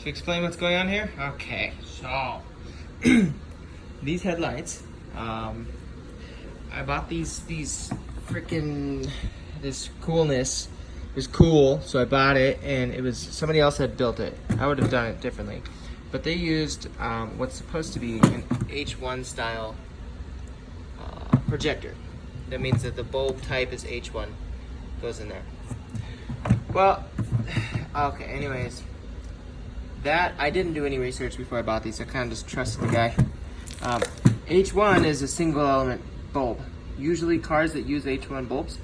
to explain what's going on here? Okay, so these headlights, I bought these freaking, this coolness. It was cool, so I bought it, and it was, somebody else had built it. I would have done it differently. But they used what's supposed to be an H1 style projector. That means that the bulb type is H1, goes in there. Well, okay, anyways, that, I didn't do any research before I bought these. I kind of just trusted the guy. H1 is a single element bulb. Usually cars that use H1 bulbs,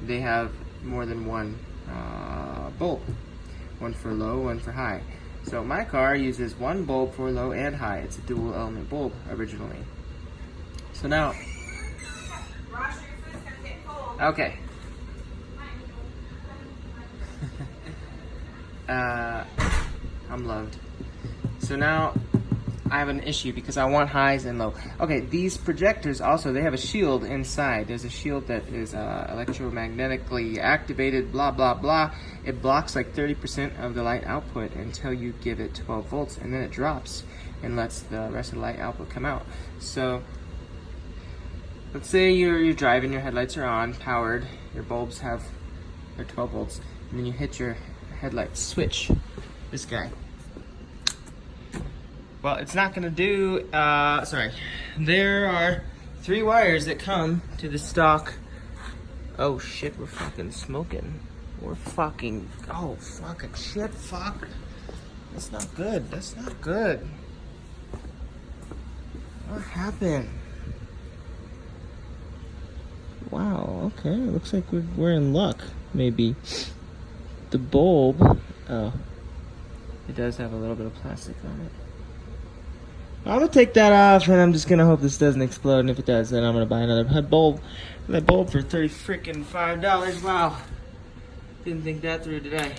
they have more than one bulb. One for low, one for high. So my car uses one bulb for low and high. It's a dual element bulb originally. So now, okay. I'm loved. So now I have an issue because I want highs and low. Okay, these projectors also, they have a shield inside. There's a shield that is electromagnetically activated, blah, blah, blah. It blocks like 30% of the light output until you give it 12 volts, and then it drops and lets the rest of the light output come out. So let's say you're driving, your headlights are on, powered, your bulbs have their 12 volts, and then you hit your headlight switch, this guy. Well, it's not gonna do, sorry. There are 3 wires that come to the stock. Oh shit, we're fucking smoking. We're fucking, oh fucking shit, fuck. That's not good, that's not good. What happened? Wow, okay, looks like we're in luck, maybe. The bulb, oh, it does have a little bit of plastic on it. I'm gonna take that off, and I'm just gonna hope this doesn't explode, and if it does, then I'm gonna buy another bulb. That bulb for $35. Wow. Didn't think that through today.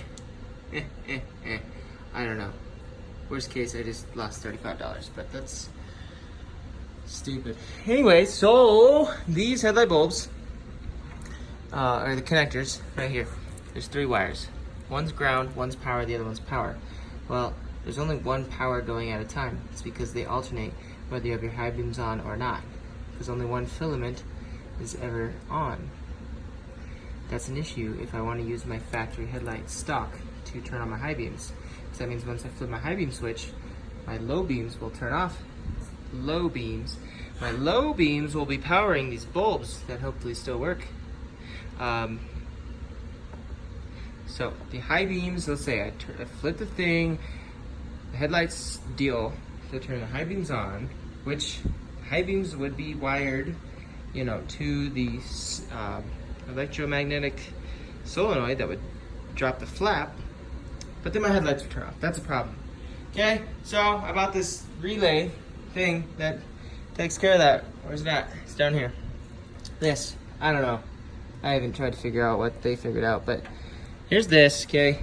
I don't know. Worst case, I just lost $35, but that's stupid. Anyway, so these headlight bulbs are the connectors right here. There's 3 wires. One's ground, one's power, the other one's power. Well, there's only one power going at a time. It's because they alternate whether you have your high beams on or not. Because only one filament is ever on. That's an issue if I want to use my factory headlight stock to turn on my high beams. Because that means once I flip my high beam switch, my low beams will turn off. Low beams. My low beams will be powering these bulbs that hopefully still work. So the high beams, let's say I flip the thing, the headlights deal to turn the high beams on, which high beams would be wired, you know, to the electromagnetic solenoid that would drop the flap, but then my headlights would turn off. That's a problem. Okay, so I bought this relay thing that takes care of that. Where's it at? It's down here. This, I don't know. I haven't tried to figure out what they figured out, but here's this, okay?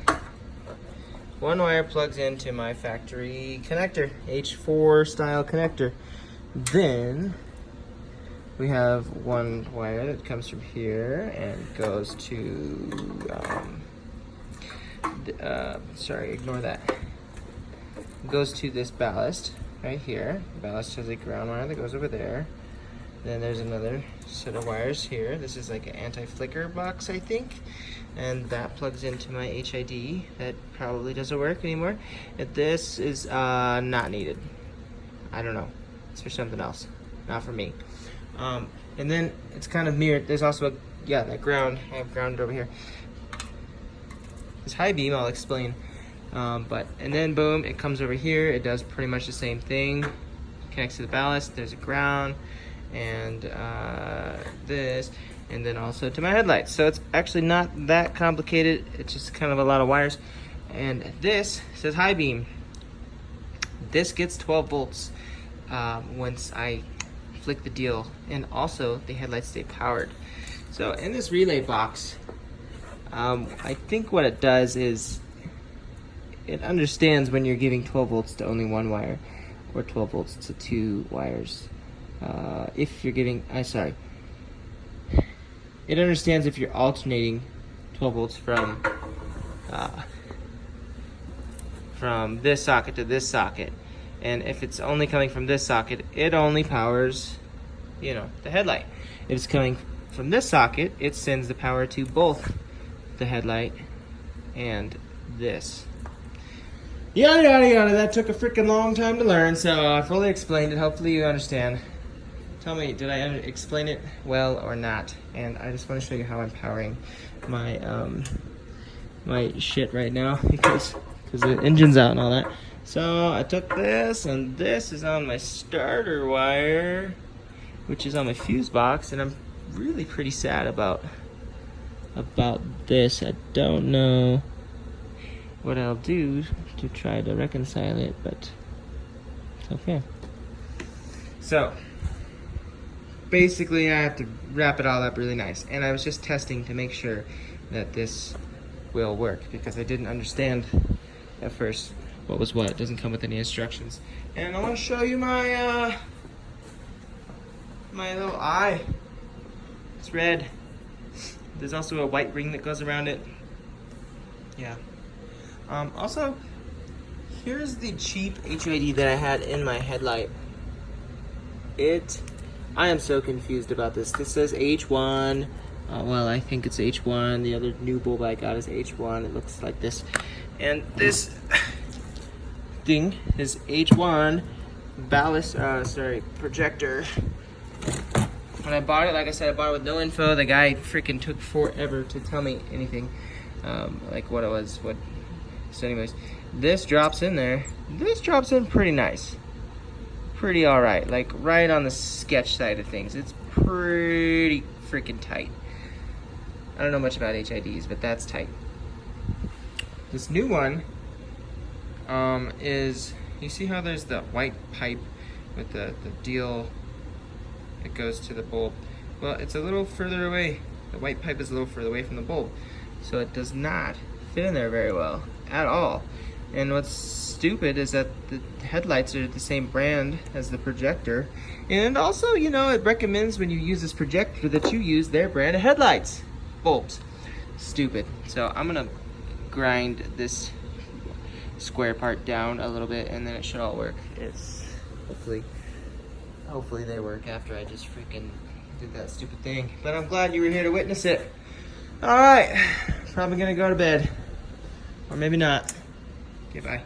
One wire plugs into my factory connector, H4 style connector. Then we have one wire that comes from here and goes to, sorry, ignore that. It goes to this ballast right here. The ballast has a ground wire that goes over there. Then there's another set of wires here. This is like an anti-flicker box, I think. And that plugs into my HID. That probably doesn't work anymore. And this is not needed. I don't know. It's for something else, not for me. And then it's kind of mirrored. There's also that ground. I have ground over here. This high beam, I'll explain. And then boom, it comes over here. It does pretty much the same thing. Connects to the ballast. There's a ground, and this, and then also to my headlights. So it's actually not that complicated. It's just kind of a lot of wires. And this says high beam. This gets 12 volts once I flick the deal, and also the headlights stay powered. So in this relay box, I think what it does is it understands when you're giving 12 volts to only one wire, or 12 volts to 2 wires. If you're giving, it understands if you're alternating 12 volts from this socket to this socket. And if it's only coming from this socket, it only powers, you know, the headlight. If it's coming from this socket, it sends the power to both the headlight and this. Yada yada yada, that took a freaking long time to learn, so I fully explained it. Hopefully you understand. Tell me, did I explain it well or not? And I just want to show you how I'm powering my my shit right now because the engine's out and all that. So I took this, and this is on my starter wire, which is on my fuse box, and I'm really pretty sad about this. I don't know what I'll do to try to reconcile it, but it's okay. So basically I have to wrap it all up really nice, and I was just testing to make sure that this will work because I didn't understand at first what was what. It doesn't come with any instructions. And I want to show you my my little eye. It's red. There's also a white ring that goes around it. Yeah. Also, here's the cheap HID that I had in my headlight. I am so confused about this. This says H1. Well, I think it's H1. The other new bulb I got is H1. It looks like this. And this thing is H1 ballast, projector. When I bought it, like I said, I bought it with no info. The guy freaking took forever to tell me anything, like what it was. So anyways, this drops in there. This drops in pretty nice. Pretty all right, like right on the sketch side of things. It's pretty freaking tight. I don't know much about HIDs, but that's tight. This new one is, you see how there's the white pipe with the deal that goes to the bulb? Well, it's a little further away. The white pipe is a little further away from the bulb, so it does not fit in there very well at all. And what's stupid is that the headlights are the same brand as the projector, and also, you know, it recommends when you use this projector that you use their brand of headlights, bulbs. Stupid. So I'm gonna grind this square part down a little bit, and then it should all work. It's hopefully they work after I just freaking did that stupid thing. But I'm glad you were here to witness it. All right, probably gonna go to bed, or maybe not. Okay, bye.